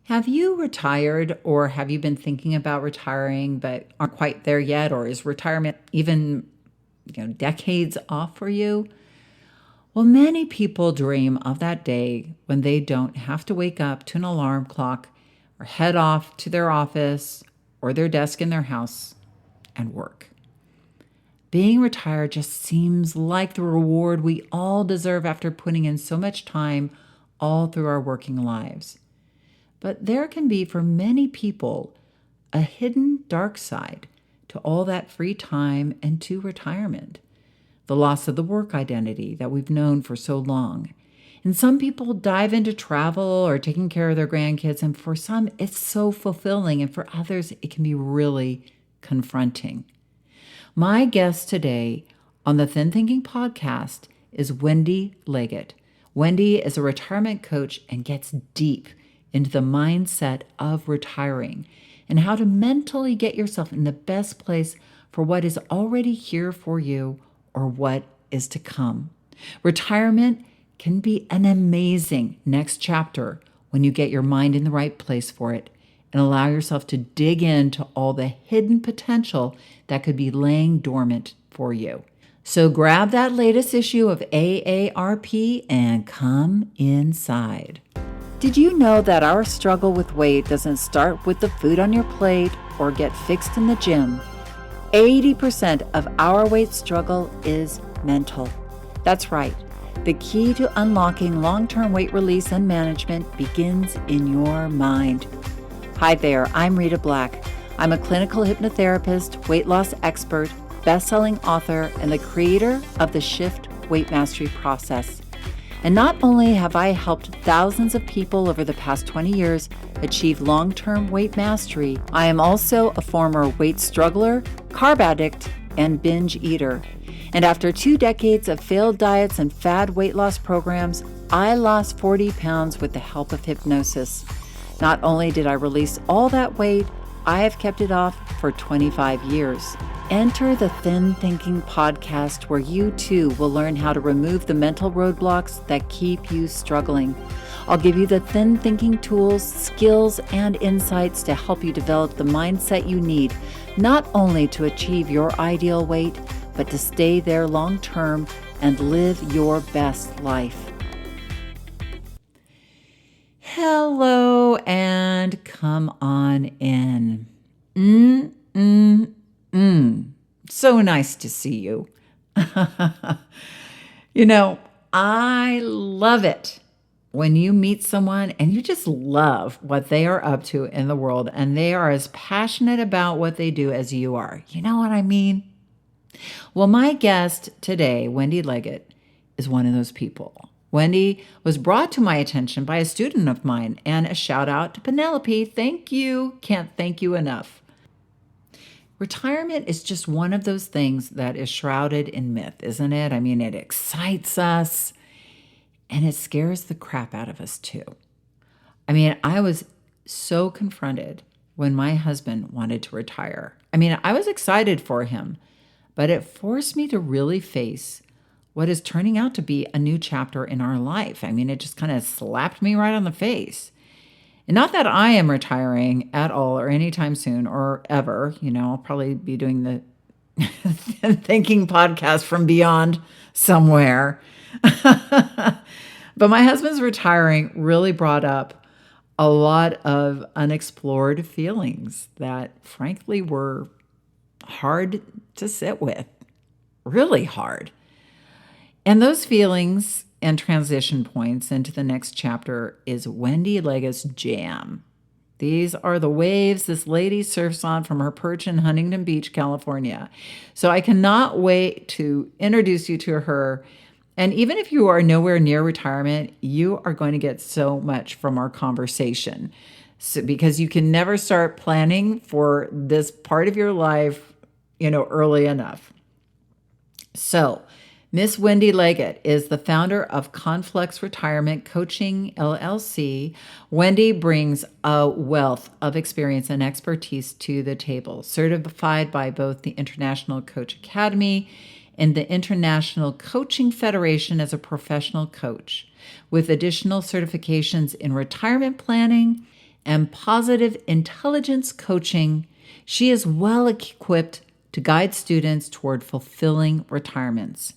Have you retired, or have you been thinking about retiring but aren't quite there yet? Or is retirement even, decades off for you? Well, many people dream of that day when they don't have to wake up to an alarm clock or head off to their office or their desk in their house and work. Being retired just seems like the reward we all deserve after putting in so much time all through our working lives. But there can be, for many people, a hidden dark side to all that free time and to retirement. The loss of the work identity that we've known for so long. And some people dive into travel or taking care of their grandkids, and for some, it's so fulfilling, and for others, it can be really confronting. My guest today on the Thin Thinking podcast is Wendy Leggett. Wendy is a retirement coach and gets deep into the mindset of retiring and how to mentally get yourself in the best place for what is already here for you or what is to come. Retirement can be an amazing next chapter when you get your mind in the right place for it and allow yourself to dig into all the hidden potential that could be laying dormant for you. So grab that latest issue of AARP and come inside. Did you know that our struggle with weight doesn't start with the food on your plate or get fixed in the gym? 80% of our weight struggle is mental. That's right. The key to unlocking long-term weight release and management begins in your mind. Hi there, I'm Rita Black. I'm a clinical hypnotherapist, weight loss expert, best-selling author, and the creator of the Shift Weight Mastery process. And not only have I helped thousands of people over the past 20 years achieve long-term weight mastery, I am also a former weight struggler, carb addict, and binge eater. And after 2 decades of failed diets and fad weight loss programs, I lost 40 pounds with the help of hypnosis. Not only did I release all that weight, I have kept it off for 25 years. Enter the Thin Thinking podcast, where you too will learn how to remove the mental roadblocks that keep you struggling. I'll give you the thin thinking tools, skills, and insights to help you develop the mindset you need, not only to achieve your ideal weight, but to stay there long term and live your best life. Hello, and come on in. So nice to see you. I love it when you meet someone and you just love what they are up to in the world and they are as passionate about what they do as you are. You know what I mean? Well, my guest today, Wendy Leggett, is one of those people. Wendy was brought to my attention by a student of mine, and a shout out to Penelope. Thank you. Can't thank you enough. Retirement is just one of those things that is shrouded in myth, isn't it? I mean, it excites us and it scares the crap out of us too. I mean, I was so confronted when my husband wanted to retire. I mean, I was excited for him, but it forced me to really face what is turning out to be a new chapter in our life. I mean, it just kind of slapped me right on the face. And not that I am retiring at all or anytime soon or ever. I'll probably be doing the thinking podcast from beyond somewhere. But my husband's retiring really brought up a lot of unexplored feelings that frankly were hard to sit with, really hard. And those feelings and transition points into the next chapter is Wendy Leggett's jam. These are the waves this lady surfs on from her perch in Huntington Beach, California. So I cannot wait to introduce you to her. And even if you are nowhere near retirement, you are going to get so much from our conversation. Because you can never start planning for this part of your life, early enough. So Miss Wendy Leggett is the founder of Conflex Retirement Coaching, LLC. Wendy brings a wealth of experience and expertise to the table, certified by both the International Coach Academy and the International Coaching Federation as a professional coach, with additional certifications in retirement planning and positive intelligence coaching, she is well equipped to guide students toward fulfilling retirements.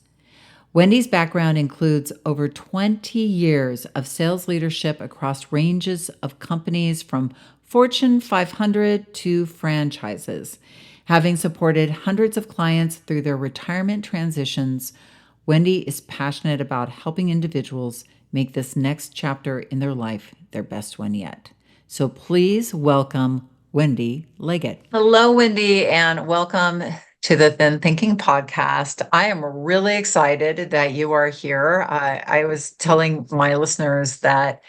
Wendy's background includes over 20 years of sales leadership across ranges of companies from Fortune 500 to franchises. Having supported hundreds of clients through their retirement transitions, Wendy is passionate about helping individuals make this next chapter in their life their best one yet. So please welcome Wendy Leggett. Hello, Wendy, and welcome to the Thin Thinking podcast. I am really excited that you are here. I was telling my listeners that,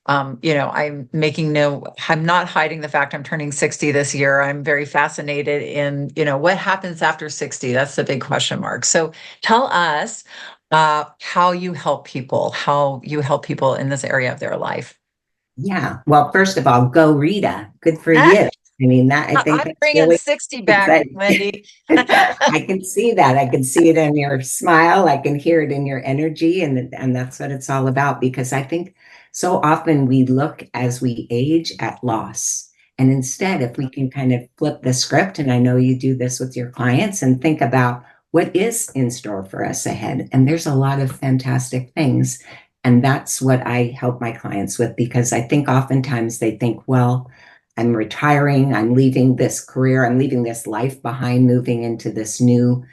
I'm not hiding the fact I'm turning 60 this year. I'm very fascinated in, what happens after 60. That's the big question mark. So tell us how you help people in this area of their life. Yeah. Well, first of all, go Rita. Good for you. I mean, I think I'm that's bringing really 60 back, exciting. Wendy. I can see that. I can see it in your smile. I can hear it in your energy. And that's what it's all about. Because I think so often we look as we age at loss. And instead, if we can kind of flip the script, and I know you do this with your clients, and think about what is in store for us ahead. And there's a lot of fantastic things. And that's what I help my clients with, because I think oftentimes they think, well, I'm retiring, I'm leaving this career, I'm leaving this life behind, moving into this new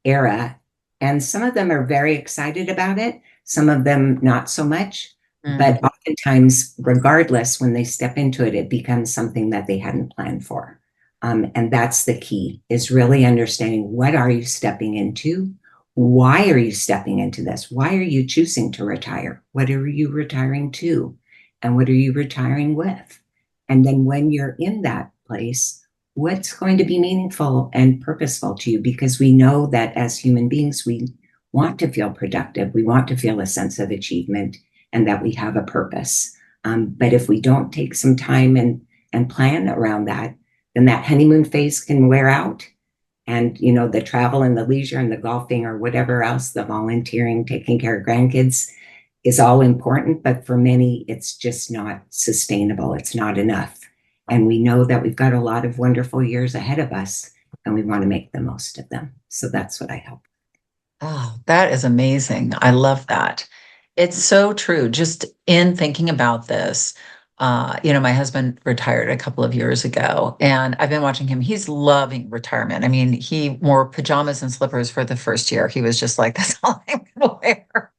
era. And some of them are very excited about it, some of them not so much. But oftentimes, regardless, when they step into it, it becomes something that they hadn't planned for. And that's the key, is really understanding, what are you stepping into? Why are you stepping into this? Why are you choosing to retire? What are you retiring to? And what are you retiring with? And then when you're in that place, what's going to be meaningful and purposeful to you? Because we know that as human beings, we want to feel productive. We want to feel a sense of achievement and that we have a purpose. But if we don't take some time and plan around that, then that honeymoon phase can wear out. And, the travel and the leisure and the golfing or whatever else, the volunteering, taking care of grandkids is all important. But for many, it's just not sustainable. It's not enough. And we know that we've got a lot of wonderful years ahead of us, and we want to make the most of them. So that's what I help. Oh, that is amazing. I love that. It's so true. Just in thinking about this, my husband retired a couple of years ago, and I've been watching him. He's loving retirement. I mean, he wore pajamas and slippers for the first year. He was just like, "That's all I'm going to wear,"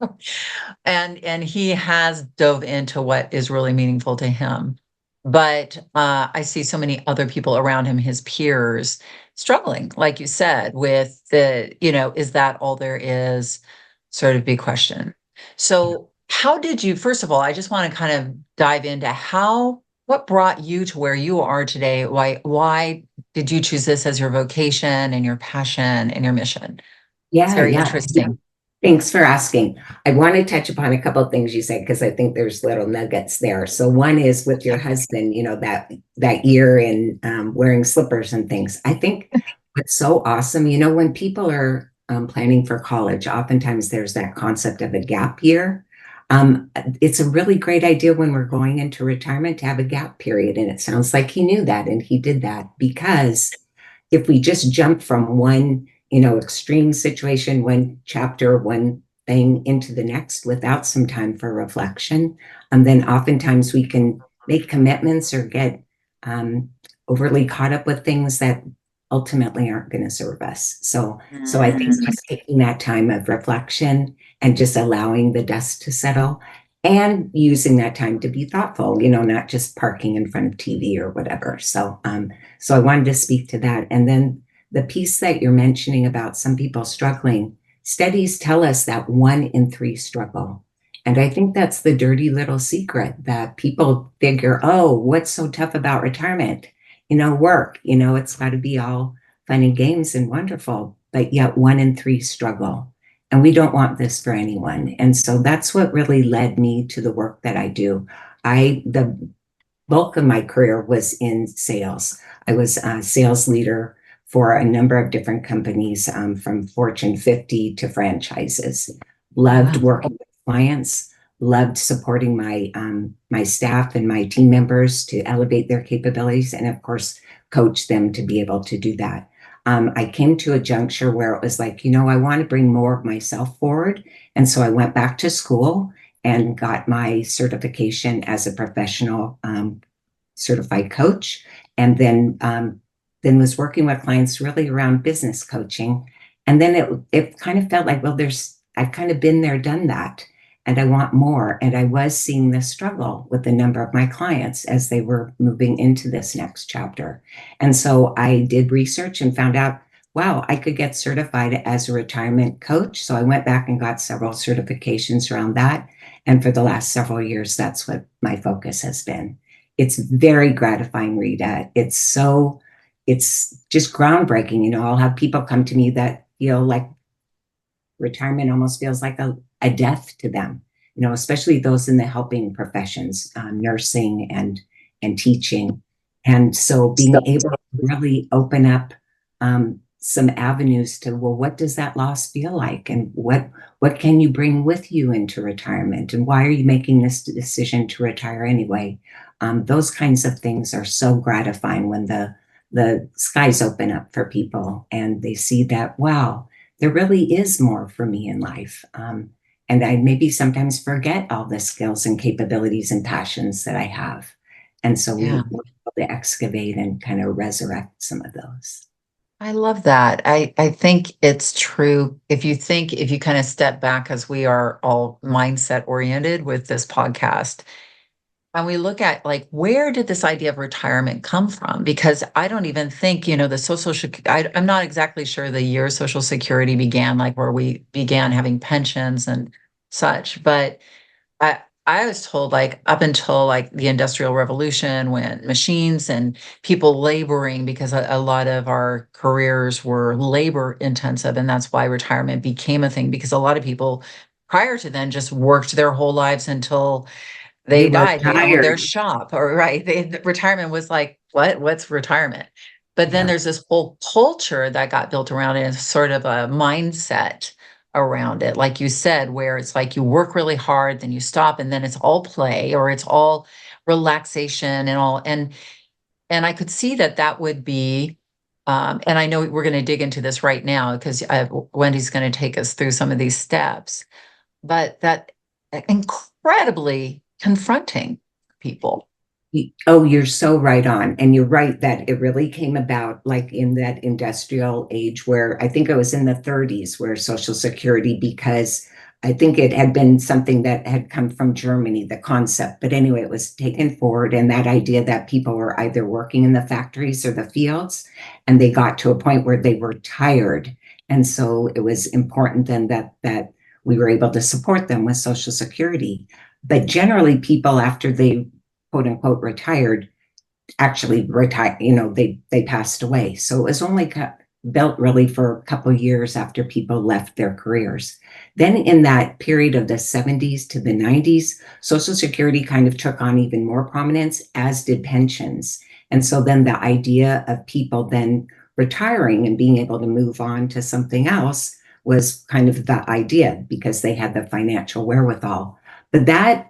and he has dove into what is really meaningful to him. But I see so many other people around him, his peers, struggling, like you said, with is that all there is? Sort of big question. So how did you, first of all, I just want to kind of dive into what brought you to where you are today? Why did you choose this as your vocation and your passion and your mission? It's very interesting. Thanks for asking. I want to touch upon a couple of things you said, because I think there's little nuggets there. So one is with your husband, that year in wearing slippers and things. I think what's so awesome, when people are planning for college, oftentimes there's that concept of a gap year. It's a really great idea when we're going into retirement to have a gap period. And it sounds like he knew that, and he did that, because if we just jump from one, extreme situation, one chapter, one thing into the next without some time for reflection, and then oftentimes we can make commitments or get overly caught up with things that ultimately aren't going to serve us. So I think just taking that time of reflection and just allowing the dust to settle, and using that time to be thoughtful, not just parking in front of TV or whatever. So I wanted to speak to that. And then the piece that you're mentioning about some people struggling, studies tell us that 1 in 3 struggle. And I think that's the dirty little secret, that people figure, oh, what's so tough about retirement? Work, it's got to be all fun and games and wonderful, but yet 1 in 3 struggle. And we don't want this for anyone. And so that's what really led me to the work that I do. The bulk of my career was in sales. I was a sales leader for a number of different companies, from Fortune 50 to franchises. Loved working with clients, loved supporting my staff and my team members to elevate their capabilities, and of course, coach them to be able to do that. I came to a juncture where it was like, I want to bring more of myself forward. And so I went back to school and got my certification as a professional certified coach, and then was working with clients really around business coaching. And then it kind of felt like, well, I've kind of been there, done that, and I want more. And I was seeing the struggle with a number of my clients as they were moving into this next chapter. And so I did research and found out, wow, I could get certified as a retirement coach. So I went back and got several certifications around that. And for the last several years, that's what my focus has been. It's very gratifying, Rita. It's just groundbreaking. I'll have people come to me that feel like retirement almost feels like a death to them, especially those in the helping professions, nursing and teaching. And so being able to really open up some avenues to, well, what does that loss feel like? And what can you bring with you into retirement? And why are you making this decision to retire anyway? Those kinds of things are so gratifying when the skies open up for people and they see that, wow, there really is more for me in life. And I maybe sometimes forget all the skills and capabilities and passions that I have. And so we're able to excavate and kind of resurrect some of those. I love that. I think it's true. If you kind of step back, as we are all mindset oriented with this podcast, and we look at like, where did this idea of retirement come from? Because I don't even think, I'm not exactly sure the year Social Security began, like where we began having pensions and such. But I, I was told like up until like the Industrial Revolution, when machines and people laboring, because a lot of our careers were labor intensive. And that's why retirement became a thing, because a lot of people prior to then just worked their whole lives until They they were died, they owned their tired. shop, or right. Retirement was like, what's retirement? But then Yeah. there's this whole culture that got built around it, and sort of a mindset around it, like you said, where it's like you work really hard, then you stop, and then it's all play, or it's all relaxation and all. And I could see that that would be, and I know we're going to dig into this right now because Wendy's going to take us through some of these steps, but that incredibly confronting people. Oh, you're so right on. And you're right that it really came about like in that industrial age where I think it was in the 30s where Social Security, because I think it had been something that had come from Germany, the concept. But anyway, it was taken forward. And that idea that people were either working in the factories or the fields, and they got to a point where they were tired. And so it was important then that we were able to support them with Social Security. But generally, people after they quote unquote retired actually retired, they passed away. So it was only built really for a couple of years after people left their careers. Then in that period of the 70s to the 90s, Social Security kind of took on even more prominence, as did pensions. And so then the idea of people then retiring and being able to move on to something else was kind of the idea because they had the financial wherewithal. But that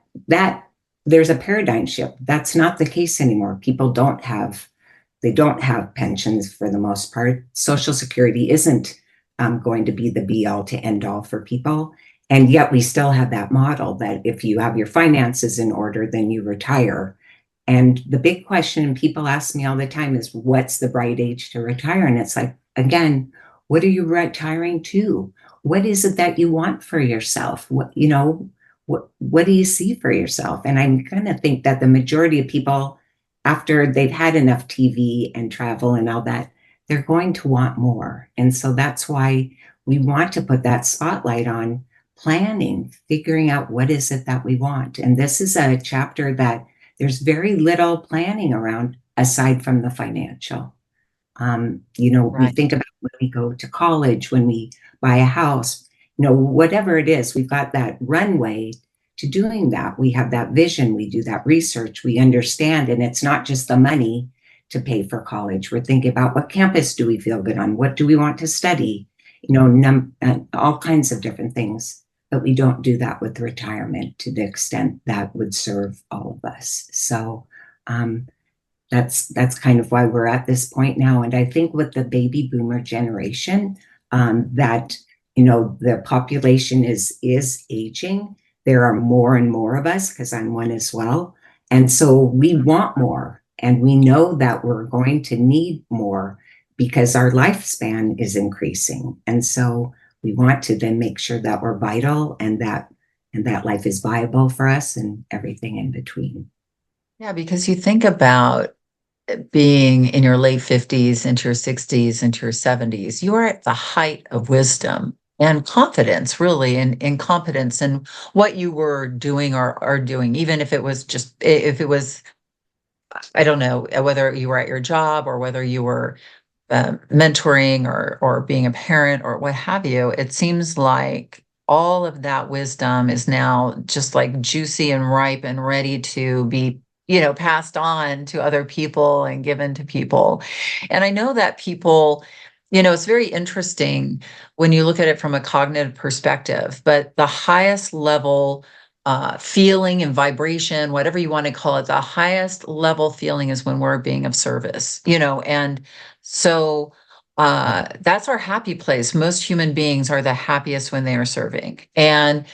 there's a paradigm shift. That's not the case anymore. People they don't have pensions for the most part. Social Security isn't going to be the be all to end all for people. And yet we still have that model that if you have your finances in order, then you retire. And the big question people ask me all the time is, what's the right age to retire? And it's like, again, what are you retiring to? What is it that you want for yourself? What do you see for yourself? And I kind of think that the majority of people, after they've had enough TV and travel and all that, they're going to want more. And so that's why we want to put that spotlight on planning, figuring out what is it that we want. And this is a chapter that there's very little planning around aside from the financial. We Right. think about when we go to college, when we buy a house, whatever it is, we've got that runway to doing that. We have that vision, we do that research, we understand, and it's not just the money to pay for college. We're thinking about what campus do we feel good on? What do we want to study? All kinds of different things. but we don't do that with retirement to the extent that would serve all of us. So um, that's kind of why we're at this point now. And I think with the baby boomer generation, that the population is aging. There are more and more of us because I'm one as well, and so we want more, and we know that we're going to need more because our lifespan is increasing, and so we want to then make sure that we're vital and that life is viable for us and everything in between. Yeah, because you think about being in your late 50s into your 60s into your 70s, you are at the height of wisdom and confidence, really, and competence in what you were doing or are doing, even if it was just, if it was, I don't know, whether you were at your job or whether you were mentoring or being a parent or what have you. It seems like all of that wisdom is now just like juicy and ripe and ready to be, passed on to other people and given to people. And I know that people, it's very interesting when you look at it from a cognitive perspective, but the highest level feeling and vibration, whatever you want to call it, the highest level feeling is when we're being of service, and so that's our happy place. Most human beings are the happiest when they are serving. And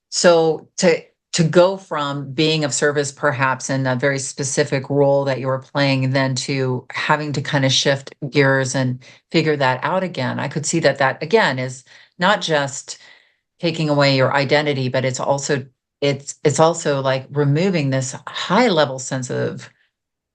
so to go from being of service, perhaps in a very specific role that you were playing, then to having to kind of shift gears and figure that out again, I could see that that again is not just taking away your identity, but it's also like removing this high level sense of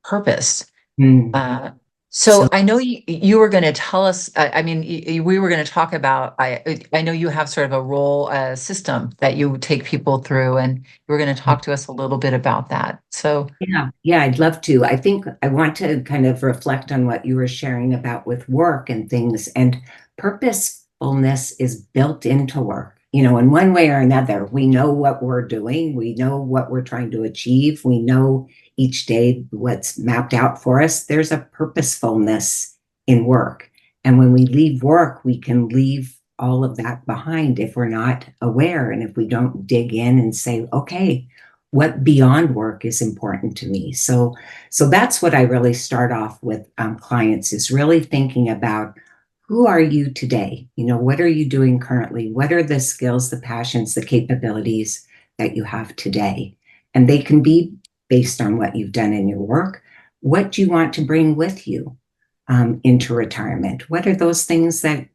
purpose. Mm. uh, so So I know you were going to tell us. I mean, we were going to talk about. I know you have sort of a role system that you take people through, and you were going to talk to us a little bit about that. So yeah, I'd love to. I think I want to kind of reflect on what you were sharing about with work and things. And purposefulness is built into work. In one way or another, we know what we're doing. We know what we're trying to achieve. We know each day what's mapped out for us. There's a purposefulness in work. And when we leave work, we can leave all of that behind if we're not aware and if we don't dig in and say, okay, what beyond work is important to me. So that's what I really start off with clients, is really thinking about, who are you today? What are you doing currently? What are the skills, the passions, the capabilities that you have today? And they can be based on what you've done in your work. What do you want to bring with you into retirement? What are those things that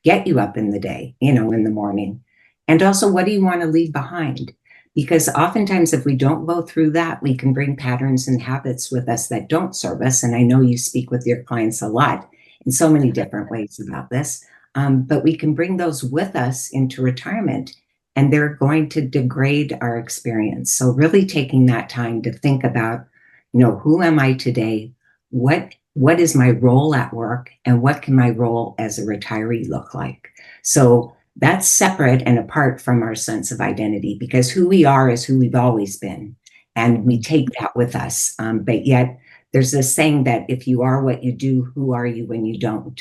get you up in the day, in the morning? And also, what do you want to leave behind? Because oftentimes, if we don't go through that, we can bring patterns and habits with us that don't serve us. And I know you speak with your clients a lot in so many different ways about this, but we can bring those with us into retirement, and they're going to degrade our experience. So, really taking that time to think about, who am I today? What is my role at work, and what can my role as a retiree look like? So that's separate and apart from our sense of identity, because who we are is who we've always been. And we take that with us. But yet, there's this saying that if you are what you do, who are you when you don't?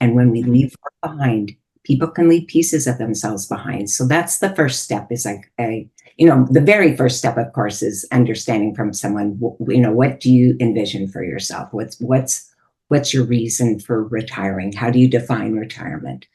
And when we leave work behind, people can leave pieces of themselves behind. So that's the first step, is like, the very first step, of course, is understanding from someone, what do you envision for yourself? What's your reason for retiring? How do you define retirement?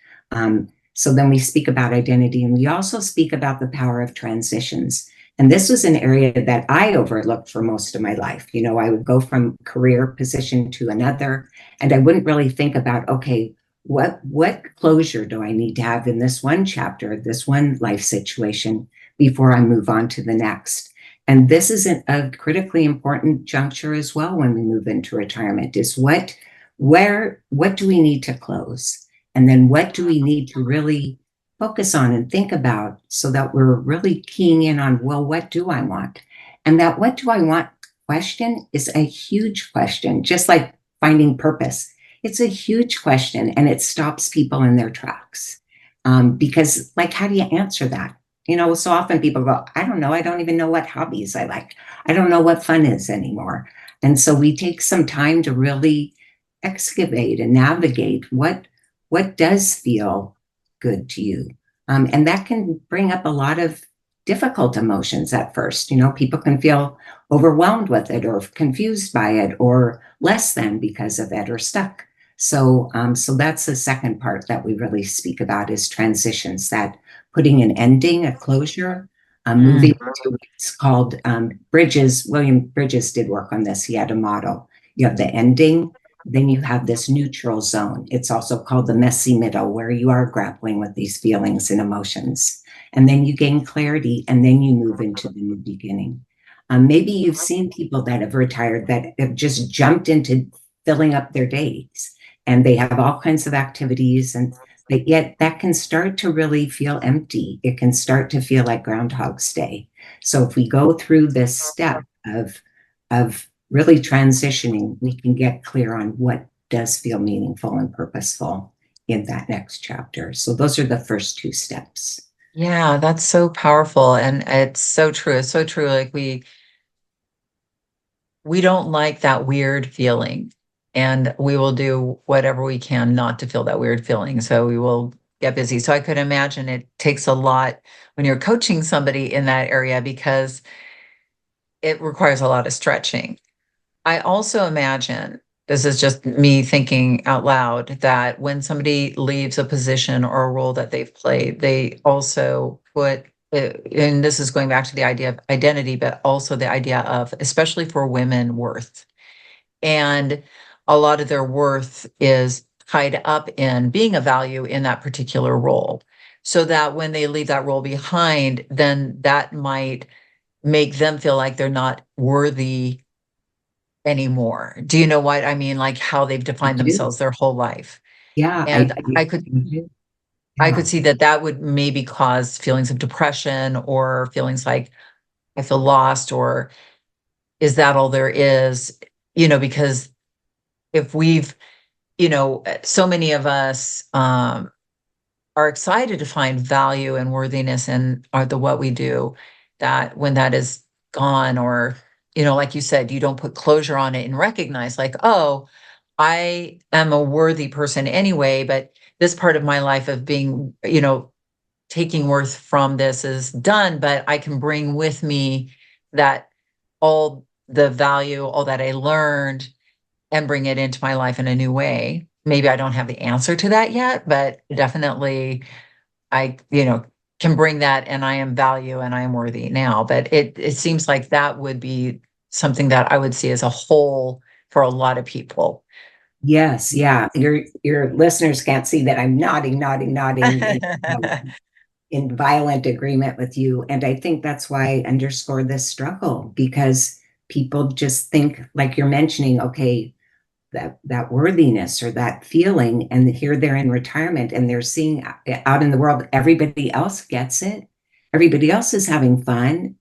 So then we speak about identity, and we also speak about the power of transitions. And this was an area that I overlooked for most of my life. I would go from career position to another, and I wouldn't really think about, okay, what closure do I need to have in this one chapter, this one life situation, before I move on to the next? And this is a critically important juncture as well when we move into retirement, is what do we need to close? And then what do we need to really focus on and think about, so that we're really keying in on, well, what do I want? And that what do I want question is a huge question, just like finding purpose. It's a huge question, and it stops people in their tracks. Because, like, how do you answer that? So often people go, I don't know. I don't even know what hobbies I like. I don't know what fun is anymore. And so we take some time to really excavate and navigate what does feel good to you. And that can bring up a lot of difficult emotions at first. People can feel overwhelmed with it or confused by it or less than because of it or stuck. So that's the second part that we really speak about is transitions, that putting an ending, a closure, moving Mm. to what's called bridges. William Bridges did work on this. He had a model. You have the ending, then you have this neutral zone. It's also called the messy middle, where you are grappling with these feelings and emotions. And then you gain clarity, and then you move into the new beginning. Maybe you've seen people that have retired that have just jumped into filling up their days, and they have all kinds of activities, but yet that can start to really feel empty. It can start to feel like Groundhog's Day. So if we go through this step of really transitioning, we can get clear on what does feel meaningful and purposeful in that next chapter. So those are the first two steps. Yeah, that's so powerful. And it's so true. It's so true. Like we don't like that weird feeling. And we will do whatever we can not to feel that weird feeling. So we will get busy. So I could imagine it takes a lot when you're coaching somebody in that area because it requires a lot of stretching. I also imagine, this is just me thinking out loud, that when somebody leaves a position or a role that they've played, they also put, and this is going back to the idea of identity, but also the idea of, especially for women, worth. And a lot of their worth is tied up in being a value in that particular role. So that when they leave that role behind, then that might make them feel like they're not worthy anymore. Do you know what I mean? Like how they've I defined do. themselves their whole life. Yeah, And I do. I Yeah. could see that that would maybe cause feelings of depression or feelings like I feel lost or is that all there is? Because if we've, so many of us are excited to find value and worthiness in the what we do, that when that is gone or, like you said, you don't put closure on it and recognize like, oh, I am a worthy person anyway, but this part of my life of being, taking worth from this is done, but I can bring with me that all the value, all that I learned and bring it into my life in a new way. Maybe I don't have the answer to that yet, but definitely I, can bring that and I am value and I am worthy now. But it seems like that would be something that I would see as a whole for a lot of people. Yes, yeah. Your listeners can't see that I'm nodding in violent agreement with you. And I think that's why I underscore this struggle because people just think, like you're mentioning, okay, that worthiness or that feeling, and here they're in retirement and they're seeing out in the world everybody else gets it, everybody else is having fun.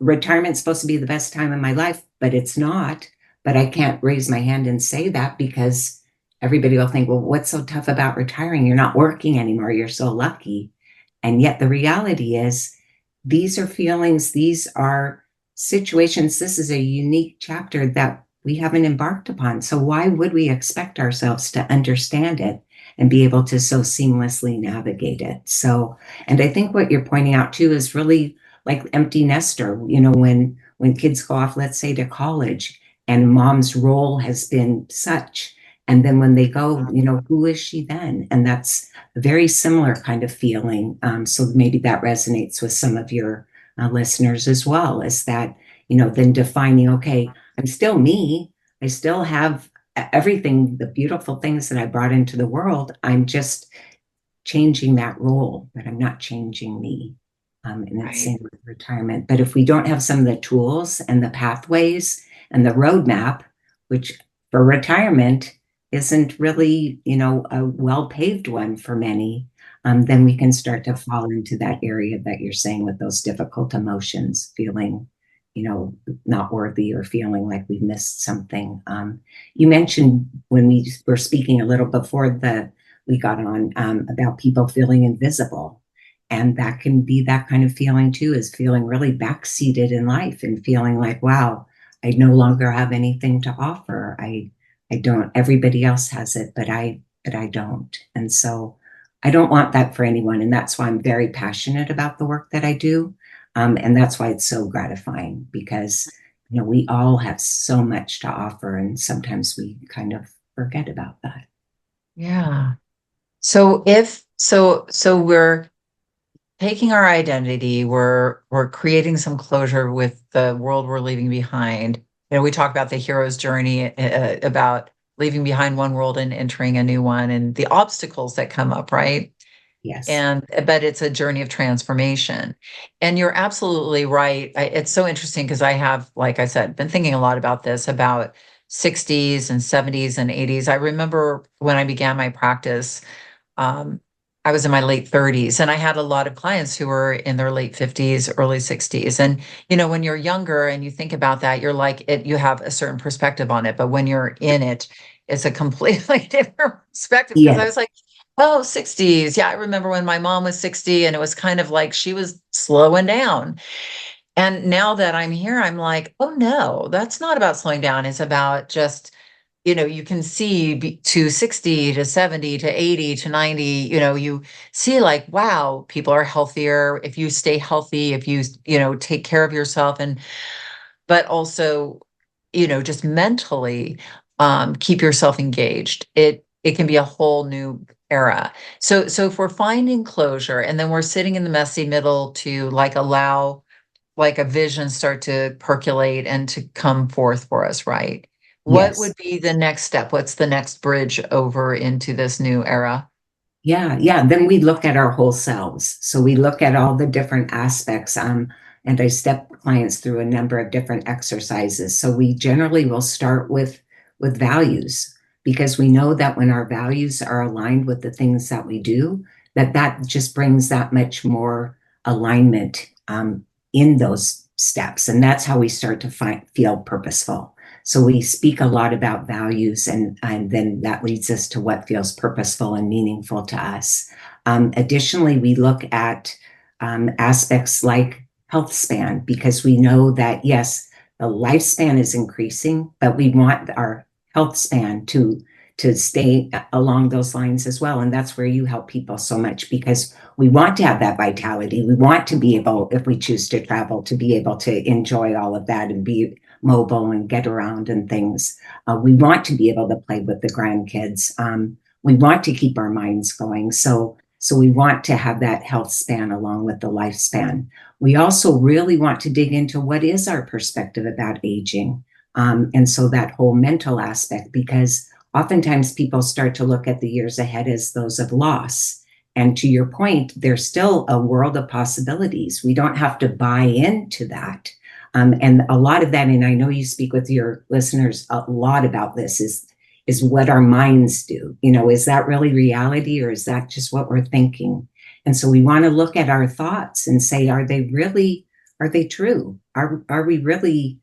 Retirement's supposed to be the best time of my life, but it's not. But I can't raise my hand and say that because everybody will think, well, what's so tough about retiring? You're not working anymore, you're so lucky. And yet the reality is these are feelings, these are situations, this is a unique chapter that we haven't embarked upon. So why would we expect ourselves to understand it and be able to so seamlessly navigate it? So, and I think what you're pointing out too is really like empty nester, when kids go off, let's say to college, and mom's role has been such. And then when they go, who is she then? And that's a very similar kind of feeling. So maybe that resonates with some of your listeners as well, is that, then defining, okay, I'm still me. I still have everything, the beautiful things that I brought into the world. I'm just changing that role, but I'm not changing me. And it's Right. same with retirement. But if we don't have some of the tools and the pathways and the roadmap, which for retirement isn't really, a well paved one for many, then we can start to fall into that area that you're saying with those difficult emotions, feeling, not worthy or feeling like we missed something. You mentioned when we were speaking a little before we got on about people feeling invisible. And that can be that kind of feeling too, is feeling really backseated in life and feeling like, wow, I no longer have anything to offer. I don't, everybody else has it, but I don't. And so I don't want that for anyone. And that's why I'm very passionate about the work that I do. And that's why it's so gratifying because, we all have so much to offer. And sometimes we kind of forget about that. Yeah. So we're taking our identity, we're creating some closure with the world we're leaving behind. We talk about the hero's journey, about leaving behind one world and entering a new one, and the obstacles that come up, right? Yes. But it's a journey of transformation. And you're absolutely right. It's so interesting because I have, like I said, been thinking a lot about this, about 60s and 70s and 80s. I remember when I began my practice, um, I was in my late 30s, and I had a lot of clients who were in their late 50s, early 60s. And, when you're younger and you think about that, you're like, you have a certain perspective on it. But when you're in it, it's a completely different perspective, because I Yes. was like, oh, 60s. Yeah, I remember when my mom was 60, and it was kind of like she was slowing down. And now that I'm here, I'm like, oh no, that's not about slowing down. It's about just, you can see to 60 to 70 to 80 to 90, you see like, wow, people are healthier if you stay healthy, if you, take care of yourself. But also, just mentally, keep yourself engaged. It can be a whole new era. So if we're finding closure and then we're sitting in the messy middle to like allow like a vision start to percolate and to come forth for us, right? What Yes. would be the next step? What's the next bridge over into this new era? Yeah, yeah. Then we look at our whole selves. So we look at all the different aspects. And I step clients through a number of different exercises. So we generally will start with values because we know that when our values are aligned with the things that we do, that just brings that much more alignment in those steps. And that's how we start to feel purposeful. So we speak a lot about values, and then that leads us to what feels purposeful and meaningful to us. Additionally, we look at aspects like health span because we know that, yes, the lifespan is increasing, but we want our health span to stay along those lines as well. And that's where you help people so much because we want to have that vitality. We want to be able, if we choose to travel, to be able to enjoy all of that and be mobile and get around and things. We want to be able to play with the grandkids. We want to keep our minds going. So we want to have that health span along with the lifespan. We also really want to dig into what is our perspective about aging. And so that whole mental aspect, because oftentimes people start to look at the years ahead as those of loss. And to your point, there's still a world of possibilities. We don't have to buy into that. And a lot of that, and I know you speak with your listeners a lot about this, is what our minds do. Is that really reality or is that just what we're thinking? And so we want to look at our thoughts and say, are they true? Are we really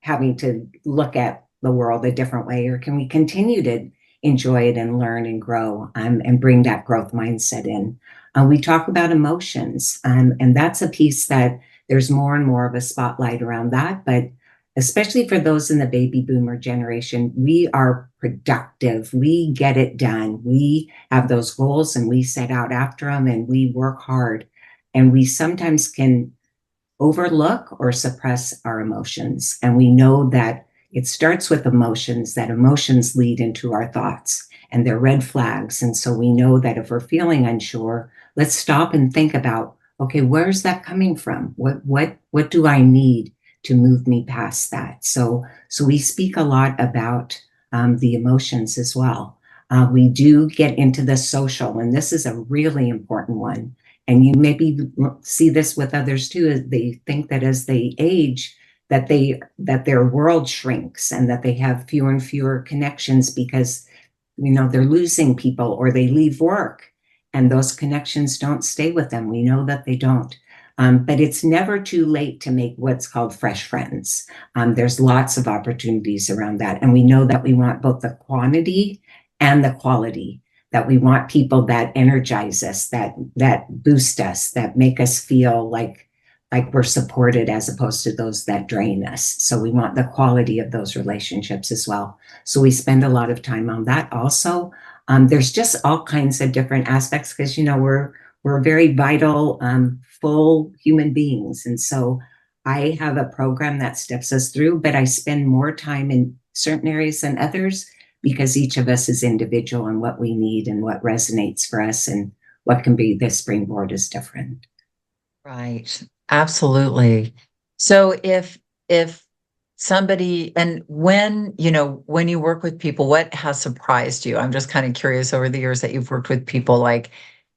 having to look at the world a different way, or can we continue to enjoy it and learn and grow and bring that growth mindset in? We talk about emotions, and that's a piece that there's more and more of a spotlight around that. But especially for those in the baby boomer generation, we are productive. We get it done. We have those goals and we set out after them and we work hard. And we sometimes can overlook or suppress our emotions. And we know that it starts with emotions, that emotions lead into our thoughts and they're red flags. And so we know that if we're feeling unsure, let's stop and think about, okay, where's that coming from? What do I need to move me past that? So we speak a lot about the emotions as well. We do get into the social, and this is a really important one. And you maybe see this with others too, as they think that as they age, that their world shrinks and that they have fewer and fewer connections because they're losing people or they leave work and those connections don't stay with them. We know that they don't. But it's never too late to make what's called fresh friends. There's lots of opportunities around that. And we know that we want both the quantity and the quality, that we want people that energize us, that boost us, that make us feel like we're supported as opposed to those that drain us. So we want the quality of those relationships as well. So we spend a lot of time on that also. There's just all kinds of different aspects because, we're very vital, full human beings. And so I have a program that steps us through, but I spend more time in certain areas than others because each of us is individual and what we need and what resonates for us and what can be the springboard is different. Right. Absolutely. So if somebody and when, when you work with people, what has surprised you? I'm just kind of curious over the years that you've worked with people, like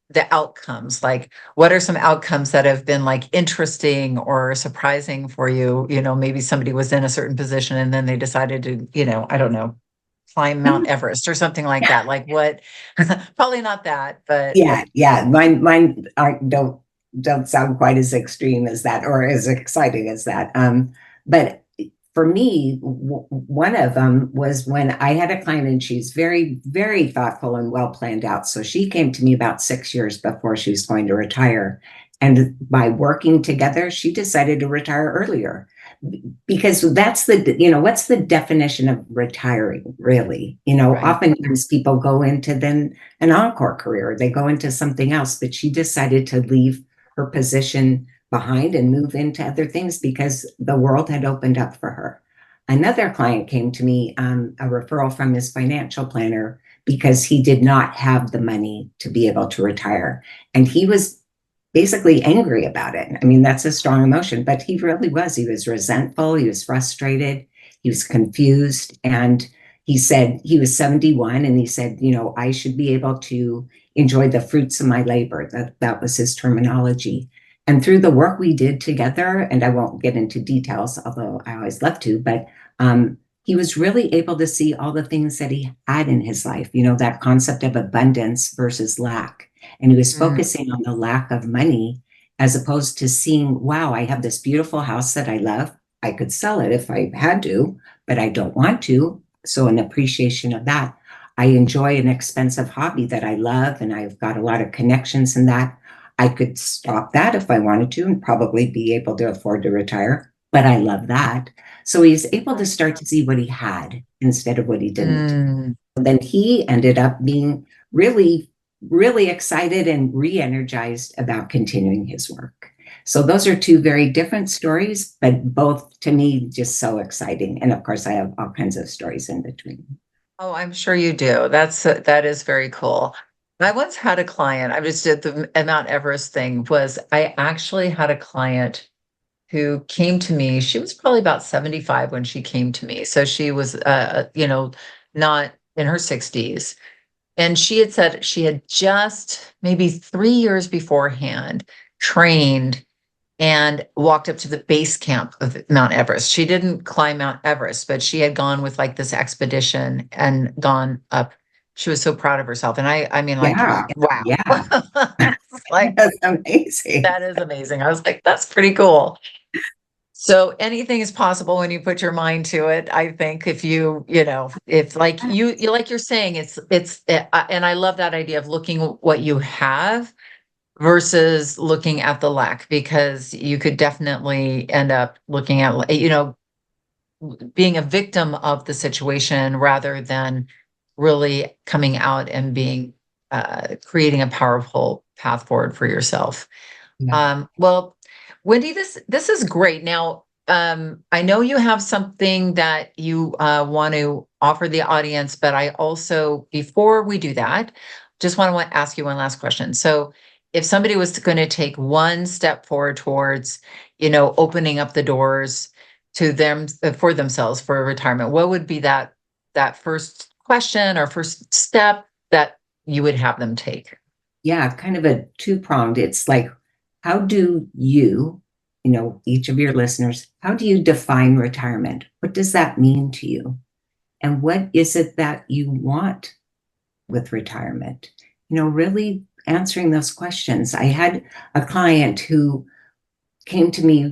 the outcomes, like what are some outcomes that have been like interesting or surprising for you? Maybe somebody was in a certain position and then they decided to, I don't know, climb Mount Everest or something like that. Like what? Probably not that, but Yeah. Mine aren't don't sound quite as extreme as that or as exciting as that. But for me, one of them was when I had a client and she's very, very thoughtful and well planned out. So she came to me about 6 years before she was going to retire. And by working together, she decided to retire earlier because that's what's the definition of retiring, really? right. Oftentimes people go into then an encore career, they go into something else, but she decided to leave her position behind and move into other things because the world had opened up for her. Another client came to me, a referral from his financial planner, because he did not have the money to be able to retire. And he was basically angry about it. I mean, that's a strong emotion, but he really was. He was resentful, he was frustrated, he was confused. And he said he was 71 and he said, I should be able to enjoy the fruits of my labor. That was his terminology. And through the work we did together, and I won't get into details, although I always love to, but he was really able to see all the things that he had in his life, that concept of abundance versus lack. And he was Mm, focusing on the lack of money as opposed to seeing, wow, I have this beautiful house that I love. I could sell it if I had to, but I don't want to. So, an appreciation of that. I enjoy an expensive hobby that I love, and I've got a lot of connections in that. I could stop that if I wanted to and probably be able to afford to retire, but I love that. So he's able to start to see what he had instead of what he didn't. mm. Then he ended up being really, really excited and re-energized about continuing his work. So those are two very different stories, but both to me just so exciting. And of course, I have all kinds of stories in between. Oh, I'm sure you do. That is very cool. I once had a client, I just did the Mount Everest thing, was I actually had a client who came to me. She was probably about 75 when she came to me. So she was not in her 60s. And she had said she had just maybe 3 years beforehand trained and walked up to the base camp of Mount Everest. She didn't climb Mount Everest, but she had gone with like this expedition and gone up. She was so proud of herself. And I mean, like, Yeah, wow. yeah, It's like, that's amazing. that is amazing. I was like, that's pretty cool. So anything is possible when you put your mind to it. I think if if like you like you're saying, and I love that idea of looking at what you have versus looking at the lack, because you could definitely end up looking at, being a victim of the situation rather than really coming out and being creating a powerful path forward for yourself. Yeah. Well, Wendy, this is great. Now, I know you have something that you want to offer the audience, but I also, before we do that, just want to ask you one last question. So, if somebody was going to take one step forward towards, opening up the doors to them for themselves for retirement, what would be that first question or first step that you would have them take? Yeah, kind of a two-pronged. It's like, how do you, each of your listeners, how do you define retirement? What does that mean to you? And what is it that you want with retirement? Really answering those questions. I had a client who came to me,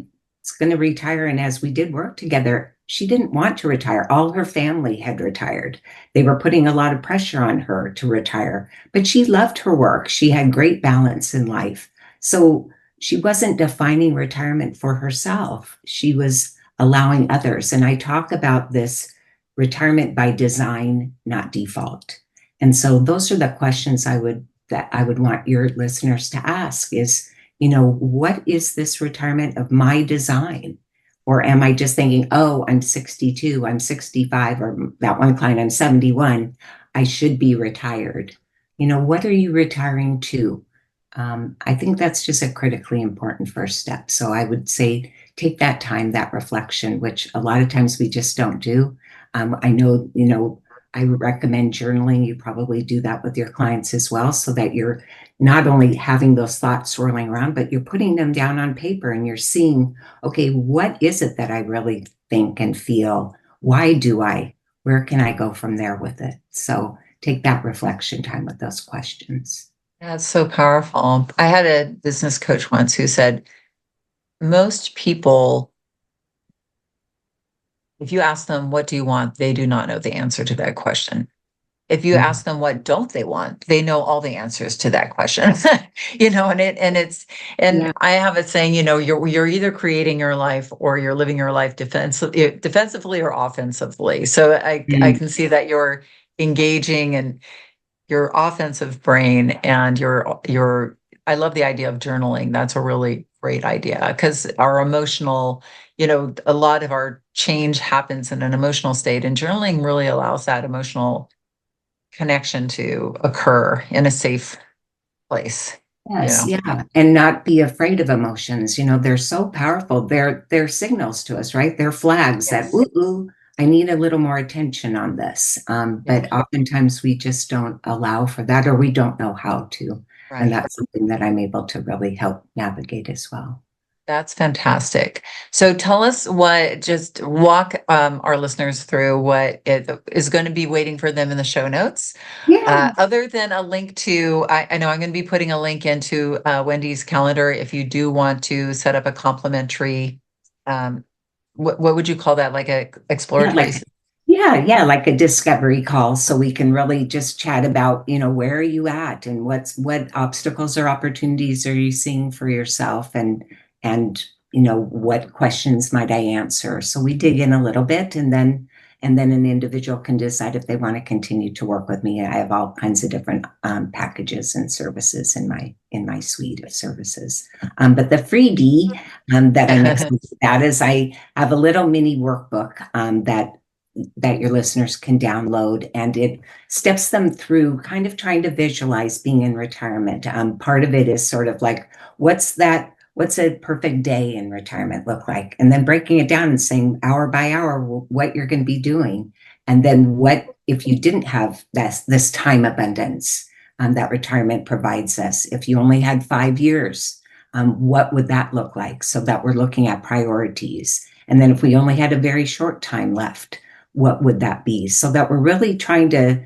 was going to retire. And as we did work together, she didn't want to retire. All her family had retired. They were putting a lot of pressure on her to retire, but she loved her work. She had great balance in life. So she wasn't defining retirement for herself. She was allowing others. And I talk about this retirement by design, not default. And so those are the questions that I would want your listeners to ask is, what is this retirement of my design? Or am I just thinking, oh, I'm 62, I'm 65, or that one client, I'm 71, I should be retired. What are you retiring to? I think that's just a critically important first step. So I would say take that time, that reflection, which a lot of times we just don't do. I know, I recommend journaling. You probably do that with your clients as well, so that you're not only having those thoughts swirling around, but you're putting them down on paper and you're seeing, okay, what is it that I really think and feel? Why do I? Where can I go from there with it? So take that reflection time with those questions. That's so powerful. I had a business coach once who said, most people, if you ask them, what do you want? They do not know the answer to that question. If you Mhm. ask them what don't they want, they know all the answers to that question. And Yeah. I have a saying, you're either creating your life or you're living your life defensively or offensively. So I Mm. can see that you're engaging in your offensive brain and your I love the idea of journaling. That's a really great idea because our emotional, a lot of our change happens in an emotional state, and journaling really allows that emotional connection to occur in a safe place, you Yes, know. yeah, and not be afraid of emotions. They're so powerful. They're signals to us, right? They're flags that, Yes. ooh, I need a little more attention on this. Yeah. But oftentimes we just don't allow for that, or we don't know how to. And Right. that's something that I'm able to really help navigate as well. That's fantastic. So tell us just walk our listeners through what is going to be waiting for them in the show notes. Yeah, Other than a link to, I know I'm going to be putting a link into Wendy's calendar if you do want to set up a complimentary, um, what would you call that? Like a yeah, exploratory. like a discovery call, so we can really just chat about, where are you at and what obstacles or opportunities are you seeing for yourself, and what questions might I answer. So we dig in a little bit, and then an individual can decide if they want to continue to work with me. I have all kinds of different packages and services in my suite of services. But the freebie that I'm excited about is I have a little mini workbook that your listeners can download, and it steps them through kind of trying to visualize being in retirement. Part of it is sort of like, what's a perfect day in retirement look like? And then breaking it down and saying hour by hour what you're going to be doing. And then what if you didn't have this time abundance that retirement provides us? If you only had 5 years, what would that look like? So that we're looking at priorities. And then if we only had a very short time left, what would that be? So that we're really trying to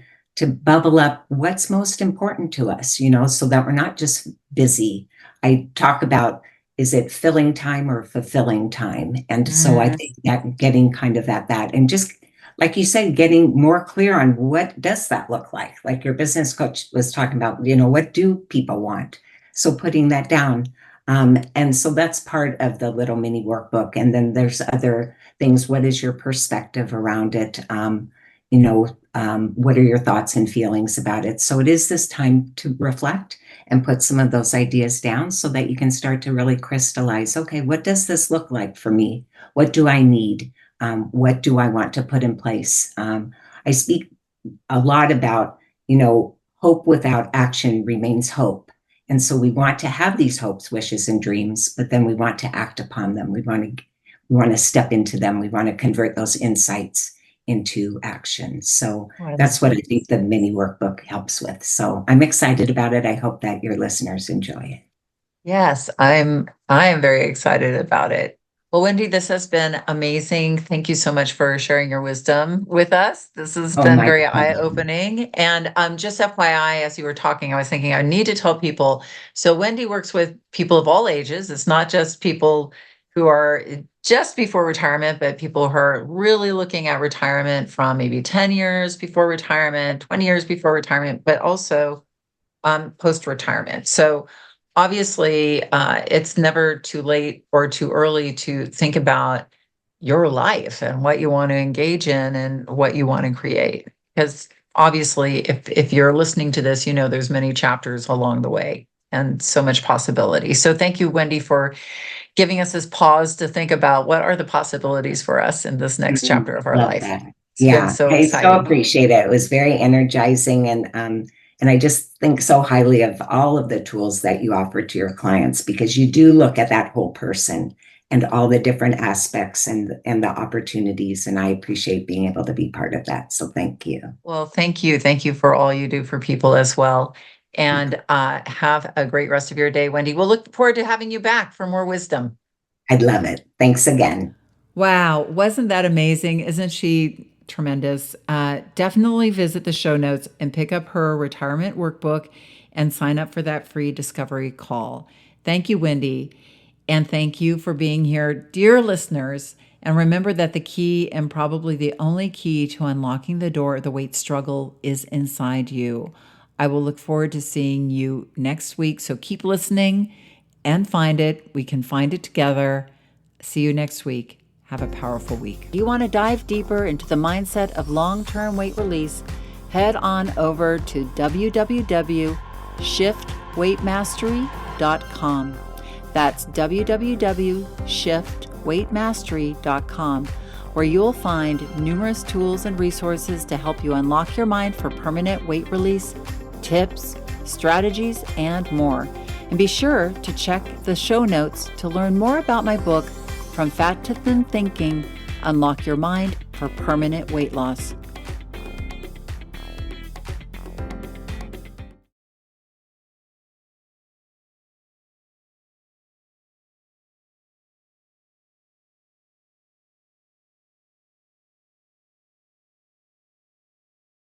bubble up what's most important to us, so that we're not just busy. I talk about, is it filling time or fulfilling time? And so I Mm, think that getting kind of at that, and just like you said, getting more clear on what does that look like your business coach was talking about, what do people want? So putting that down. And so that's part of the little mini workbook. And then there's other things. What is your perspective around it? What are your thoughts and feelings about it? So it is this time to reflect and put some of those ideas down so that you can start to really crystallize, okay, what does this look like for me? What do I need? What do I want to put in place? I speak a lot about, hope without action remains hope. And so we want to have these hopes, wishes, and dreams, but then we want to act upon them. We want to step into them. We want to convert those insights into action. So yes. that's what I think the mini workbook helps with. So I'm excited about it. I hope that your listeners enjoy it. Yes, I am very excited about it. Well, Wendy, this has been amazing. Thank you so much for sharing your wisdom with us. This has Oh, been my very pleasure. eye-opening. And just FYI, as you were talking, I was thinking I need to tell people. So Wendy works with people of all ages. It's not just people who are just before retirement, but people who are really looking at retirement from maybe 10 years before retirement, 20 years before retirement, but also post-retirement. So obviously, it's never too late or too early to think about your life and what you want to engage in and what you want to create. Because obviously, if you're listening to this, there's many chapters along the way and so much possibility. So thank you, Wendy, for giving us this pause to think about what are the possibilities for us in this next chapter of our Love life. that. It's been Yeah, so I so exciting. appreciate it. It was very energizing, and I just think so highly of all of the tools that you offer to your clients because you do look at that whole person and all the different aspects and the opportunities, and I appreciate being able to be part of that. So thank you. Well, thank you. Thank you for all you do for people as well. And have a great rest of your day, Wendy. We'll look forward to having you back for more wisdom. I'd love it. Thanks again. Wow, wasn't that amazing? Isn't she tremendous? Definitely visit the show notes and pick up her retirement workbook and sign up for that free discovery call. Thank you, Wendy. And thank you for being here, dear listeners. And remember that the key, and probably the only key to unlocking the door of the weight struggle, is inside you. I will look forward to seeing you next week. So keep listening and find it. We can find it together. See you next week. Have a powerful week. Do you want to dive deeper into the mindset of long-term weight release? Head on over to www.shiftweightmastery.com. That's www.shiftweightmastery.com, where you'll find numerous tools and resources to help you unlock your mind for permanent weight release, tips, strategies, and more. And be sure to check the show notes to learn more about my book, From Fat to Thin Thinking, Unlock Your Mind for Permanent Weight Loss.